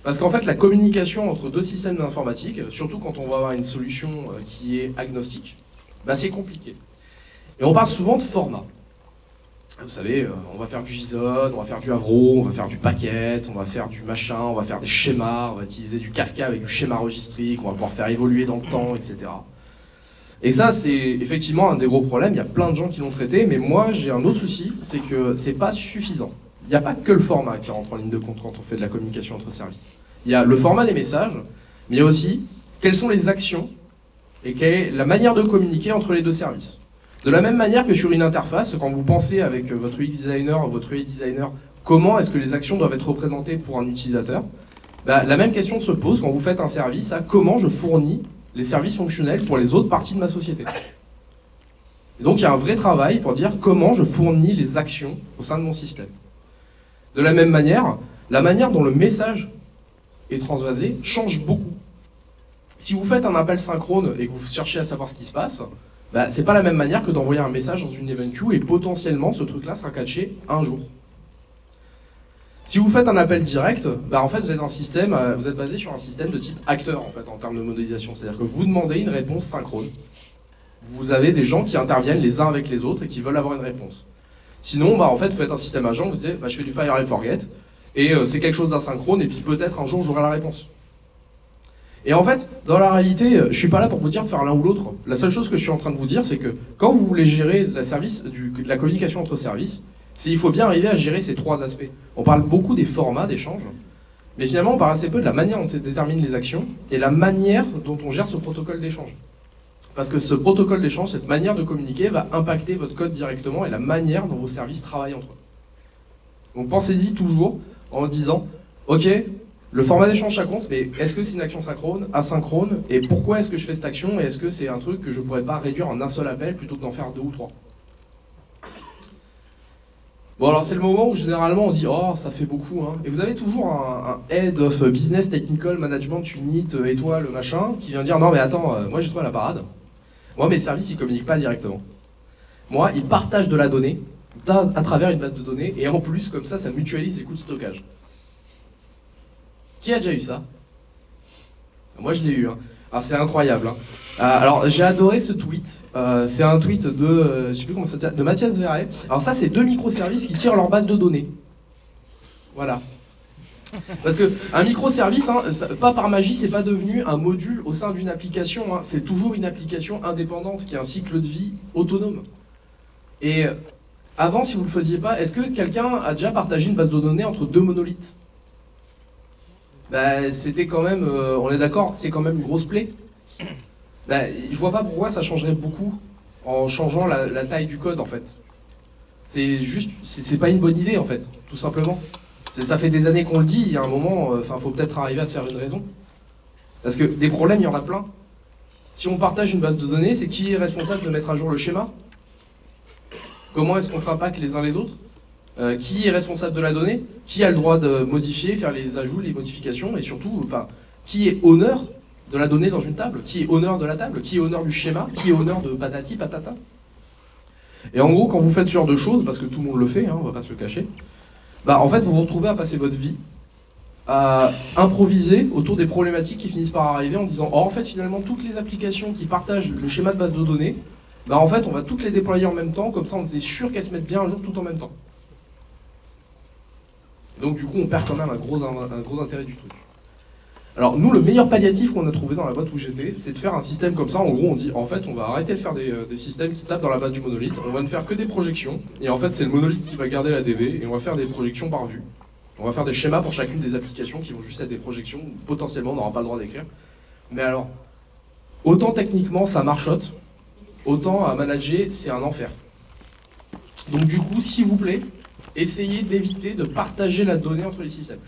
Parce qu'en fait, la communication entre deux systèmes informatiques, surtout quand on va avoir une solution qui est agnostique, bah c'est compliqué. Et on parle souvent de format. Vous savez, on va faire du JSON, on va faire du Avro, on va faire du Packet, on va faire du machin, on va faire des schémas, on va utiliser du Kafka avec du schéma registrique, on va pouvoir faire évoluer dans le temps, etc. Et ça, c'est effectivement un des gros problèmes. Il y a plein de gens qui l'ont traité, mais moi, j'ai un autre souci, c'est que c'est pas suffisant. Il n'y a pas que le format qui rentre en ligne de compte quand on fait de la communication entre services. Il y a le format des messages, mais il y a aussi quelles sont les actions et quelle est la manière de communiquer entre les deux services. De la même manière que sur une interface, quand vous pensez avec votre UX designer, votre UI designer, comment est-ce que les actions doivent être représentées pour un utilisateur, bah, la même question se pose quand vous faites un service à comment je fournis les services fonctionnels pour les autres parties de ma société. Et donc il y a un vrai travail pour dire comment je fournis les actions au sein de mon système. De la même manière, la manière dont le message est transvasé change beaucoup. Si vous faites un appel synchrone et que vous cherchez à savoir ce qui se passe, bah, c'est pas la même manière que d'envoyer un message dans une event queue et potentiellement ce truc-là sera catché un jour. Si vous faites un appel direct, bah, en fait vous êtes basé sur un système de type acteur en fait en termes de modélisation, c'est-à-dire que vous demandez une réponse synchrone. Vous avez des gens qui interviennent les uns avec les autres et qui veulent avoir une réponse. Sinon, bah, en fait, vous faites un système agent, vous dites bah, je fais du fire and forget, et c'est quelque chose d'asynchrone, et puis peut-être un jour j'aurai la réponse. Et en fait, dans la réalité, je suis pas là pour vous dire de faire l'un ou l'autre. La seule chose que je suis en train de vous dire, c'est que quand vous voulez gérer la communication entre services, il faut bien arriver à gérer ces trois aspects. On parle beaucoup des formats d'échange, mais finalement on parle assez peu de la manière dont on détermine les actions, et la manière dont on gère ce protocole d'échange. Parce que ce protocole d'échange, cette manière de communiquer, va impacter votre code directement et la manière dont vos services travaillent entre eux. Donc pensez-y toujours en disant, ok, le format d'échange ça compte, mais est-ce que c'est une action synchrone, asynchrone, et pourquoi est-ce que je fais cette action, et est-ce que c'est un truc que je ne pourrais pas réduire en un seul appel plutôt que d'en faire 2 ou 3? Bon alors c'est le moment où généralement on dit oh ça fait beaucoup hein. Et vous avez toujours un Head of Business Technical Management Unit étoile machin qui vient dire non mais attends, moi j'ai trouvé la parade. Moi mes services ils communiquent pas directement. Moi ils partagent de la donnée à travers une base de données et en plus comme ça mutualise les coûts de stockage. Qui a déjà eu ça? Moi je l'ai eu hein. Alors c'est incroyable hein. Alors j'ai adoré ce tweet, c'est un tweet de, je sais plus comment ça s'appelle, de Mathias Verret. Alors ça c'est 2 microservices qui tirent leur base de données. Voilà. Parce que un microservice, hein, pas par magie, c'est pas devenu un module au sein d'une application, hein, c'est toujours une application indépendante qui a un cycle de vie autonome. Et avant, si vous le faisiez pas, est-ce que quelqu'un a déjà partagé une base de données entre 2 monolithes? Bah, c'était quand même, on est d'accord, c'est quand même une grosse plaie. Bah, je vois pas pourquoi ça changerait beaucoup en changeant la taille du code en fait. C'est juste, c'est pas une bonne idée en fait, tout simplement. Ça fait des années qu'on le dit, il y a un moment, faut peut-être arriver à se faire une raison. Parce que des problèmes, il y en a plein. Si on partage une base de données, c'est qui est responsable de mettre à jour le schéma? Comment est-ce qu'on s'impacte les uns les autres? Qui est responsable de la donnée? Qui a le droit de modifier, faire les ajouts, les modifications? Et surtout, qui est honneur de la donnée dans une table? Qui est honneur de la table? Qui est honneur du schéma? Qui est honneur de patati patata? Et en gros, quand vous faites ce genre de choses, parce que tout le monde le fait, hein, on va pas se le cacher, bah en fait vous vous retrouvez à passer votre vie à improviser autour des problématiques qui finissent par arriver en disant oh, en fait finalement toutes les applications qui partagent le schéma de base de données, bah en fait on va toutes les déployer en même temps, comme ça on est sûr qu'elles se mettent bien un jour tout en même temps. Donc du coup on perd quand même un gros intérêt du truc. Alors nous, le meilleur palliatif qu'on a trouvé dans la boîte où j'étais, c'est de faire un système comme ça. En gros, on dit, en fait, on va arrêter de faire des systèmes qui tapent dans la base du monolithe, on va ne faire que des projections, et en fait, c'est le monolithe qui va garder la DB, et on va faire des projections par vue. On va faire des schémas pour chacune des applications qui vont juste être des projections, potentiellement, on n'aura pas le droit d'écrire. Mais alors, autant techniquement, ça marchote, autant à manager, c'est un enfer. Donc du coup, s'il vous plaît, essayez d'éviter de partager la donnée entre les systèmes.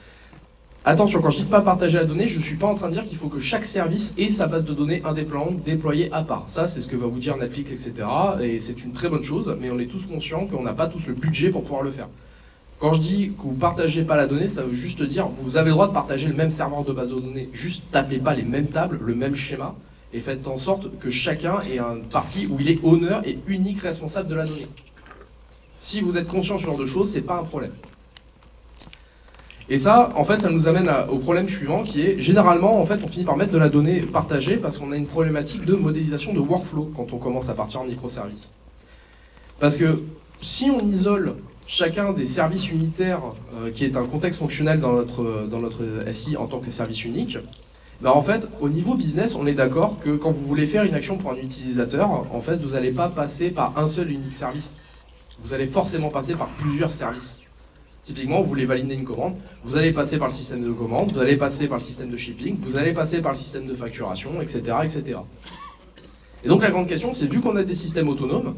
Attention, quand je dis pas partager la donnée, je ne suis pas en train de dire qu'il faut que chaque service ait sa base de données indépendante déployée à part. Ça, c'est ce que va vous dire Netflix, etc. Et c'est une très bonne chose, mais on est tous conscients qu'on n'a pas tous le budget pour pouvoir le faire. Quand je dis que vous ne partagez pas la donnée, ça veut juste dire que vous avez le droit de partager le même serveur de base de données. Juste tapez pas les mêmes tables, le même schéma, et faites en sorte que chacun ait une partie où il est honneur et unique responsable de la donnée. Si vous êtes conscient de ce genre de choses, c'est pas un problème. Et ça, en fait, ça nous amène au problème suivant qui est, généralement, en fait, on finit par mettre de la donnée partagée parce qu'on a une problématique de modélisation de workflow quand on commence à partir en microservices. Parce que si on isole chacun des services unitaires, qui est un contexte fonctionnel dans notre SI en tant que service unique, bah en fait, au niveau business, on est d'accord que quand vous voulez faire une action pour un utilisateur, en fait, vous n'allez pas passer par un seul unique service. Vous allez forcément passer par plusieurs services. Typiquement, vous voulez valider une commande, vous allez passer par le système de commande, vous allez passer par le système de shipping, vous allez passer par le système de facturation, etc., etc. Et donc la grande question, c'est vu qu'on a des systèmes autonomes,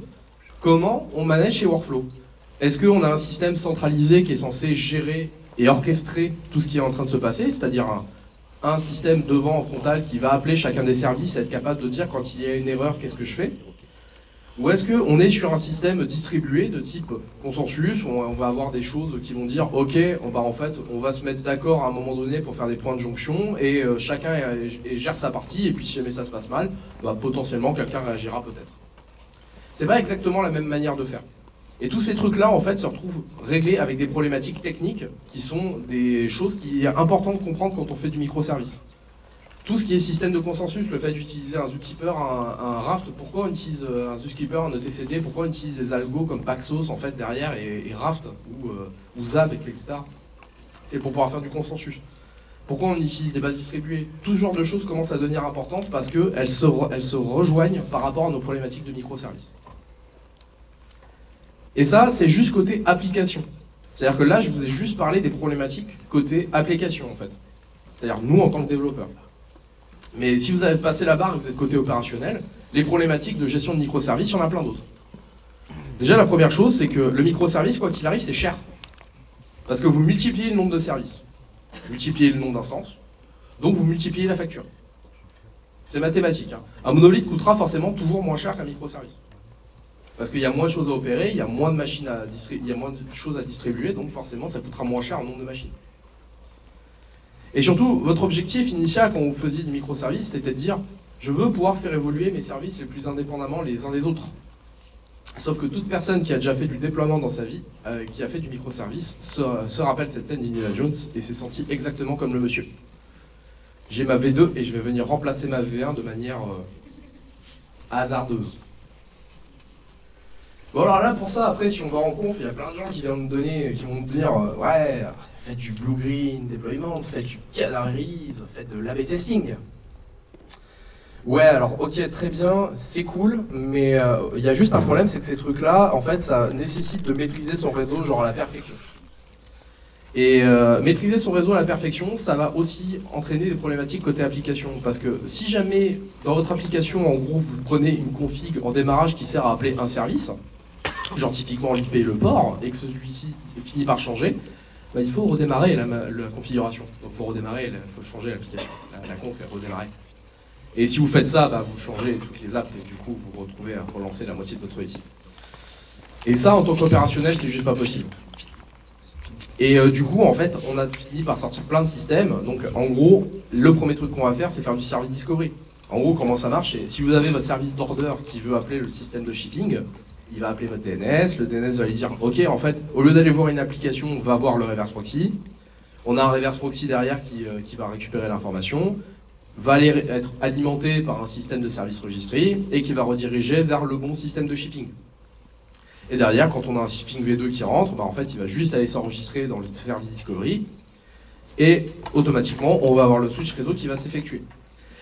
comment on manage ces workflows? Est-ce qu'on a un système centralisé qui est censé gérer et orchestrer tout ce qui est en train de se passer, c'est-à-dire un système devant en frontal qui va appeler chacun des services, être capable de dire quand il y a une erreur, qu'est-ce que je fais? Ou est-ce qu'on est sur un système distribué de type consensus, où on va avoir des choses qui vont dire ok, en fait, on va se mettre d'accord à un moment donné pour faire des points de jonction et chacun gère sa partie, et puis si jamais ça se passe mal, bah, potentiellement quelqu'un réagira peut-être. C'est pas exactement la même manière de faire. Et tous ces trucs-là, en fait, se retrouvent réglés avec des problématiques techniques qui sont des choses qui est important de comprendre quand on fait du microservice. Tout ce qui est système de consensus, le fait d'utiliser un Zookeeper, un Raft, pourquoi on utilise un Zookeeper, un etcd, pourquoi on utilise des algos comme Paxos en fait derrière et Raft ou Zab, etc. C'est pour pouvoir faire du consensus. Pourquoi on utilise des bases distribuées? Tout ce genre de choses commencent à devenir importantes parce qu'elles se rejoignent par rapport à nos problématiques de microservices. Et ça, c'est juste côté application. C'est-à-dire que là, je vous ai juste parlé des problématiques côté application en fait. C'est-à-dire nous en tant que développeurs. Mais si vous avez passé la barre et que vous êtes côté opérationnel, les problématiques de gestion de microservices, il y en a plein d'autres. Déjà, la première chose, c'est que le microservice, quoi qu'il arrive, c'est cher. Parce que vous multipliez le nombre de services, vous multipliez le nombre d'instances, donc vous multipliez la facture. C'est mathématique. Hein. Un monolithe coûtera forcément toujours moins cher qu'un microservice. Parce qu'il y a moins de choses à opérer, il y a moins de machines il y a moins de choses à distribuer, donc forcément ça coûtera moins cher en nombre de machines. Et surtout, votre objectif initial quand vous faisiez du microservice, c'était de dire je veux pouvoir faire évoluer mes services les plus indépendamment les uns des autres. Sauf que toute personne qui a déjà fait du déploiement dans sa vie, qui a fait du microservice, se rappelle cette scène d'Indiana Jones et s'est senti exactement comme le monsieur. J'ai ma V2 et je vais venir remplacer ma V1 de manière hasardeuse. Bon alors là pour ça, après si on va en conf, il y a plein de gens qui vont me dire ouais, faites du blue-green deployment, faites du canaries, faites de l'A/B testing. Ouais alors ok très bien, c'est cool, mais il y a juste un problème, c'est que ces trucs-là, en fait ça nécessite de maîtriser son réseau genre à la perfection. Et maîtriser son réseau à la perfection, ça va aussi entraîner des problématiques côté application. Parce que si jamais dans votre application, en gros, vous prenez une config en démarrage qui sert à appeler un service, genre typiquement l'IP et le port, et que celui-ci finit par changer, bah, il faut redémarrer la configuration. Donc il faut redémarrer, il faut changer l'application, la conf et redémarrer. Et si vous faites ça, bah, vous changez toutes les apps et du coup vous vous retrouvez à relancer la moitié de votre SI. Et ça, en tant qu'opérationnel, c'est juste pas possible. Et du coup, en fait, on a fini par sortir plein de systèmes. Donc, en gros, le premier truc qu'on va faire, c'est faire du service discovery. En gros, comment ça marche? Si vous avez votre service d'order qui veut appeler le système de shipping, il va appeler votre DNS. Le DNS va lui dire, OK, en fait, au lieu d'aller voir une application, on va voir le reverse proxy. On a un reverse proxy derrière qui va récupérer l'information, va être alimenté par un système de service registry et qui va rediriger vers le bon système de shipping. Et derrière, quand on a un shipping V2 qui rentre, bah en fait, il va juste aller s'enregistrer dans le service discovery et automatiquement, on va avoir le switch réseau qui va s'effectuer.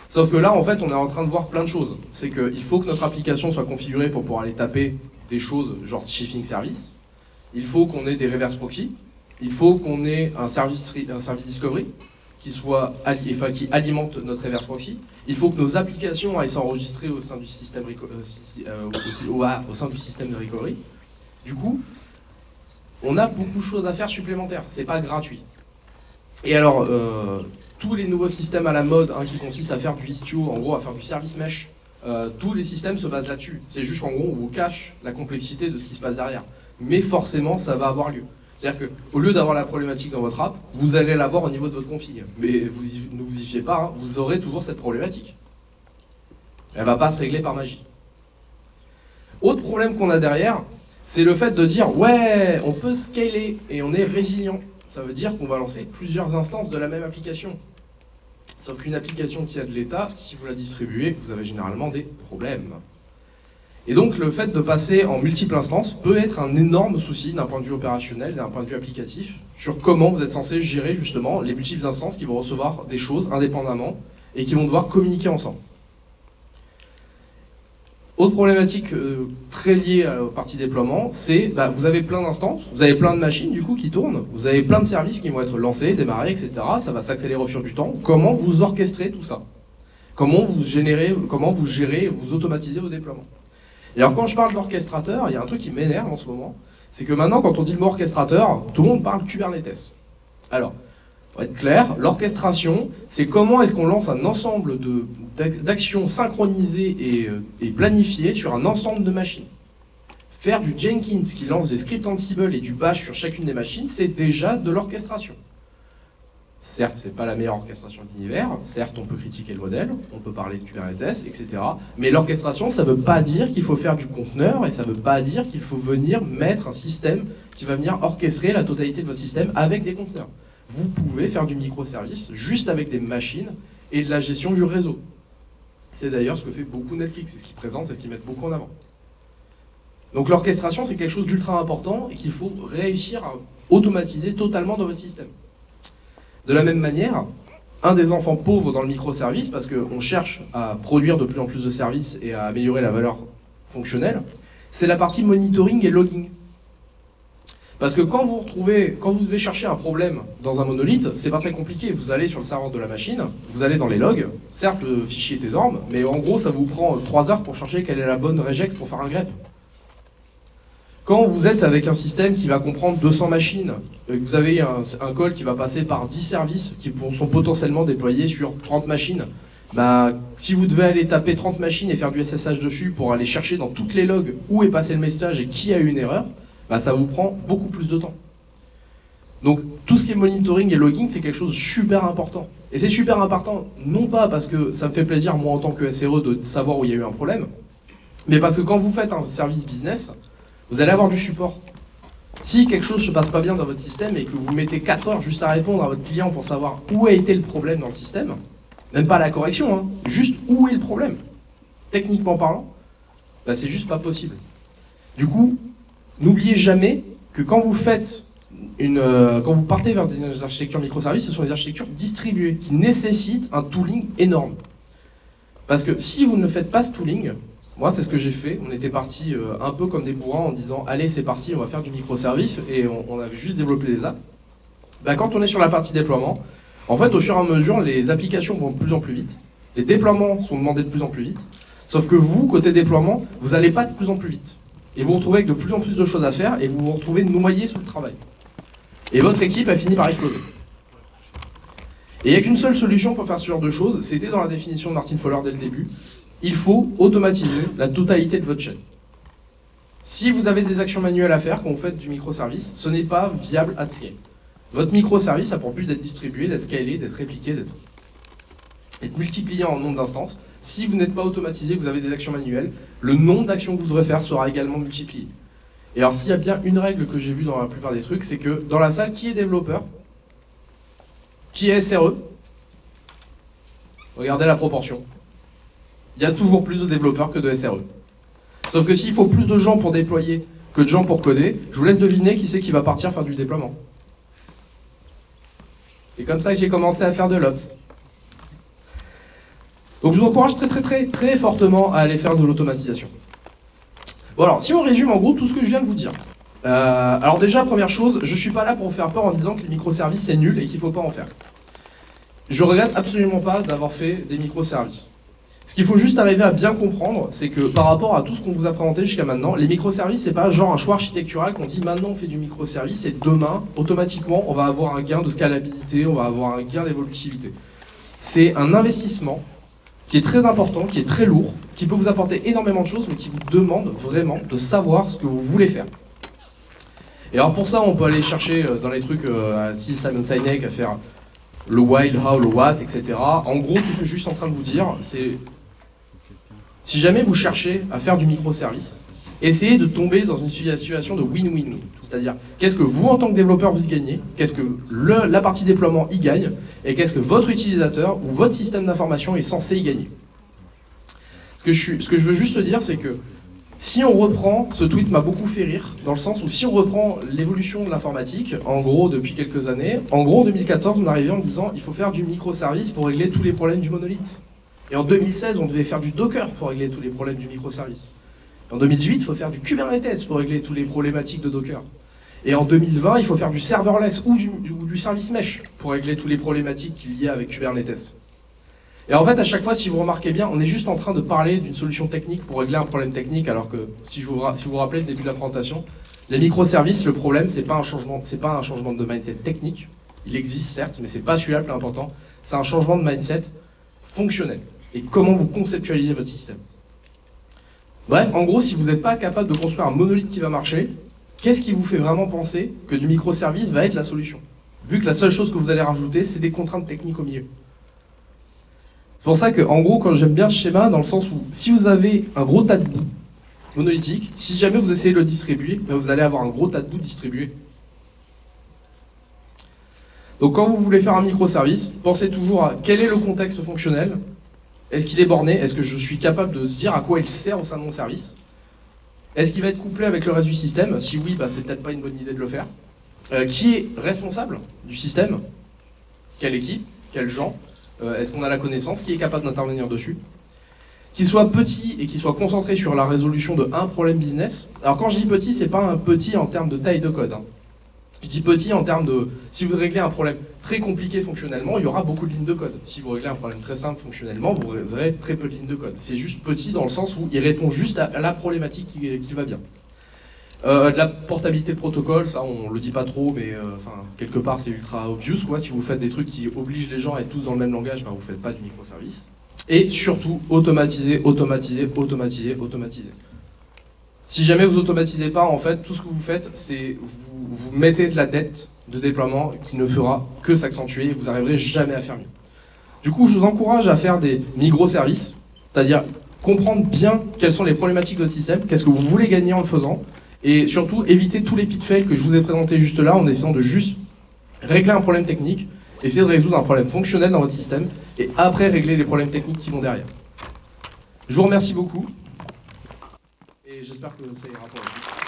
Sauf que là, en fait, on est en train de voir plein de choses. C'est qu'il faut que notre application soit configurée pour pouvoir aller taper des choses genre shipping service. Il faut qu'on ait des reverse proxy. Il faut qu'on ait un service discovery qui alimente notre reverse proxy. Il faut que nos applications aillent s'enregistrer au sein du système au sein du système de recovery. Du coup, on a beaucoup de choses à faire supplémentaires. C'est pas gratuit. Et alors, tous les nouveaux systèmes à la mode qui consistent à faire du Istio, en gros à faire du service mesh, tous les systèmes se basent là-dessus. C'est juste qu'en gros, on vous cache la complexité de ce qui se passe derrière. Mais forcément, ça va avoir lieu. C'est-à-dire qu'au lieu d'avoir la problématique dans votre app, vous allez l'avoir au niveau de votre config. Mais ne vous y fiez pas, vous aurez toujours cette problématique. Elle ne va pas se régler par magie. Autre problème qu'on a derrière, c'est le fait de dire « Ouais, on peut scaler et on est résilient ». Ça veut dire qu'on va lancer plusieurs instances de la même application. Sauf qu'une application qui a de l'état, si vous la distribuez, vous avez généralement des problèmes. Et donc le fait de passer en multiples instances peut être un énorme souci d'un point de vue opérationnel, d'un point de vue applicatif, sur comment vous êtes censé gérer justement les multiples instances qui vont recevoir des choses indépendamment et qui vont devoir communiquer ensemble. Autre problématique très liée à la partie déploiement, c'est vous avez plein d'instances, vous avez plein de machines du coup qui tournent, vous avez plein de services qui vont être lancés, démarrés, etc. Ça va s'accélérer au fil du temps. Comment vous orchestrez tout ça? Comment vous gérez, vous automatisez vos déploiements? Et alors quand je parle d'orchestrateur, il y a un truc qui m'énerve en ce moment, c'est que maintenant quand on dit le mot orchestrateur, tout le monde parle Kubernetes. Alors, pour être clair, l'orchestration, c'est comment est-ce qu'on lance un ensemble d'actions synchronisées et planifiées sur un ensemble de machines. Faire du Jenkins qui lance des scripts Ansible et du bash sur chacune des machines, c'est déjà de l'orchestration. Certes, c'est pas la meilleure orchestration de l'univers, certes, on peut critiquer le modèle, on peut parler de Kubernetes, etc. Mais l'orchestration, ça veut pas dire qu'il faut faire du conteneur et ça veut pas dire qu'il faut venir mettre un système qui va venir orchestrer la totalité de votre système avec des conteneurs. Vous pouvez faire du microservice juste avec des machines et de la gestion du réseau. C'est d'ailleurs ce que fait beaucoup Netflix, c'est ce qu'ils présentent, c'est ce qu'ils mettent beaucoup en avant. Donc l'orchestration, c'est quelque chose d'ultra important et qu'il faut réussir à automatiser totalement dans votre système. De la même manière, un des enfants pauvres dans le microservice, parce qu'on cherche à produire de plus en plus de services et à améliorer la valeur fonctionnelle, c'est la partie monitoring et logging. Parce que quand vous devez chercher un problème dans un monolithe, c'est pas très compliqué. Vous allez sur le serveur de la machine, vous allez dans les logs. Certes, le fichier est énorme, mais en gros, ça vous prend 3 heures pour chercher quelle est la bonne regex pour faire un grep. Quand vous êtes avec un système qui va comprendre 200 machines, et que vous avez un call qui va passer par 10 services qui sont potentiellement déployés sur 30 machines, si vous devez aller taper 30 machines et faire du SSH dessus pour aller chercher dans toutes les logs où est passé le message et qui a eu une erreur, ça vous prend beaucoup plus de temps. Donc tout ce qui est monitoring et logging, c'est quelque chose de super important. Et c'est super important, non pas parce que ça me fait plaisir, moi en tant que SRE, de savoir où il y a eu un problème, mais parce que quand vous faites un service business, vous allez avoir du support. Si quelque chose ne se passe pas bien dans votre système et que vous mettez 4 heures juste à répondre à votre client pour savoir où a été le problème dans le système, même pas la correction, juste où est le problème, techniquement parlant, c'est juste pas possible. Du coup, n'oubliez jamais que quand vous partez vers des architectures microservices, ce sont des architectures distribuées qui nécessitent un tooling énorme. Parce que si vous ne faites pas ce tooling, moi c'est ce que j'ai fait, on était parti un peu comme des bourrins en disant allez c'est parti, on va faire du microservice et on avait juste développé les apps. Quand on est sur la partie déploiement, en fait au fur et à mesure les applications vont de plus en plus vite, les déploiements sont demandés de plus en plus vite, sauf que vous, côté déploiement, vous n'allez pas de plus en plus vite. Et vous vous retrouvez avec de plus en plus de choses à faire et vous vous retrouvez noyé sous le travail. Et votre équipe a fini par exploser. Et il n'y a qu'une seule solution pour faire ce genre de choses, c'était dans la définition de Martin Fowler dès le début, il faut automatiser la totalité de votre chaîne. Si vous avez des actions manuelles à faire quand vous faites du microservice, ce n'est pas viable at scale. Votre microservice a pour but d'être distribué, d'être scalé, d'être répliqué, d'être multiplié en nombre d'instances. Si vous n'êtes pas automatisé, vous avez des actions manuelles, le nombre d'actions que vous devrez faire sera également multiplié. Et alors s'il y a bien une règle que j'ai vue dans la plupart des trucs, c'est que dans la salle, qui est développeur? Qui est SRE? Regardez la proportion. Il y a toujours plus de développeurs que de SRE. Sauf que s'il faut plus de gens pour déployer que de gens pour coder, je vous laisse deviner qui c'est qui va partir faire du déploiement. C'est comme ça que j'ai commencé à faire de l'Ops. Donc je vous encourage très fortement à aller faire de l'automatisation. Bon alors, si on résume en gros tout ce que je viens de vous dire. Alors déjà, première chose, je suis pas là pour vous faire peur en disant que les microservices c'est nul et qu'il faut pas en faire. Je regrette absolument pas d'avoir fait des microservices. Ce qu'il faut juste arriver à bien comprendre, c'est que par rapport à tout ce qu'on vous a présenté jusqu'à maintenant, les microservices, c'est pas genre un choix architectural qu'on dit maintenant on fait du microservice et demain, automatiquement, on va avoir un gain de scalabilité, on va avoir un gain d'évolutivité. C'est un investissement qui est très important, qui est très lourd, qui peut vous apporter énormément de choses, mais qui vous demande vraiment de savoir ce que vous voulez faire. Et alors pour ça, on peut aller chercher dans les trucs, si Simon Sinek à faire le why, le how, le what, etc. En gros, tout ce que je suis juste en train de vous dire, c'est si jamais vous cherchez à faire du microservice, essayez de tomber dans une situation de win-win. C'est-à-dire, qu'est-ce que vous, en tant que développeur, vous y gagnez, qu'est-ce que la partie déploiement y gagne, et qu'est-ce que votre utilisateur ou votre système d'information est censé y gagner. Ce que je veux juste dire, c'est que si on reprend, ce tweet m'a beaucoup fait rire, dans le sens où si on reprend l'évolution de l'informatique, en gros depuis quelques années, en gros en 2014 on arrivait en disant il faut faire du microservice pour régler tous les problèmes du monolithe. Et en 2016 on devait faire du Docker pour régler tous les problèmes du microservice. En 2018 il faut faire du Kubernetes pour régler toutes les problématiques de Docker. Et en 2020 il faut faire du serverless ou du service mesh pour régler toutes les problématiques qu'il y a avec Kubernetes. Et en fait, à chaque fois, si vous remarquez bien, on est juste en train de parler d'une solution technique pour régler un problème technique, alors que, si vous vous rappelez le début de la présentation, les microservices, le problème, c'est pas un changement de mindset technique. Il existe, certes, mais c'est pas celui-là le plus important. C'est un changement de mindset fonctionnel. Et comment vous conceptualisez votre système. Bref, en gros, si vous n'êtes pas capable de construire un monolithe qui va marcher, qu'est-ce qui vous fait vraiment penser que du microservice va être la solution? Vu que la seule chose que vous allez rajouter, c'est des contraintes techniques au milieu. C'est pour ça que, en gros, quand j'aime bien ce schéma, dans le sens où si vous avez un gros tas de bouts monolithiques, si jamais vous essayez de le distribuer, ben vous allez avoir un gros tas de bouts distribués. Donc quand vous voulez faire un microservice, pensez toujours à quel est le contexte fonctionnel. Est-ce qu'il est borné? Est-ce que je suis capable de dire à quoi il sert au sein de mon service? Est-ce qu'il va être couplé avec le reste du système? Si oui, bah, c'est peut-être pas une bonne idée de le faire. Qui est responsable du système? Quelle équipe? Quel genre? Est-ce qu'on a la connaissance qui est capable d'intervenir dessus? Qu'il soit petit et qu'il soit concentré sur la résolution de un problème business. Alors quand je dis petit, c'est pas un petit en termes de taille de code. Hein. Je dis petit en termes de... Si vous réglez un problème très compliqué fonctionnellement, il y aura beaucoup de lignes de code. Si vous réglez un problème très simple fonctionnellement, vous aurez très peu de lignes de code. C'est juste petit dans le sens où il répond juste à la problématique qui va bien. De la portabilité de protocole, ça on le dit pas trop, mais quelque part c'est ultra obvious quoi. Si vous faites des trucs qui obligent les gens à être tous dans le même langage, ben, vous faites pas du microservice. Et surtout, automatiser. Si jamais vous automatisez pas, en fait, tout ce que vous faites, c'est vous mettez de la dette de déploiement qui ne fera que s'accentuer et vous n'arriverez jamais à faire mieux. Du coup, je vous encourage à faire des microservices, c'est-à-dire comprendre bien quelles sont les problématiques de votre système, qu'est-ce que vous voulez gagner en le faisant, et surtout éviter tous les pitfalls que je vous ai présentés juste là en essayant de juste régler un problème technique, essayer de résoudre un problème fonctionnel dans votre système, et après régler les problèmes techniques qui vont derrière. Je vous remercie beaucoup, et j'espère que ça ira pour vous.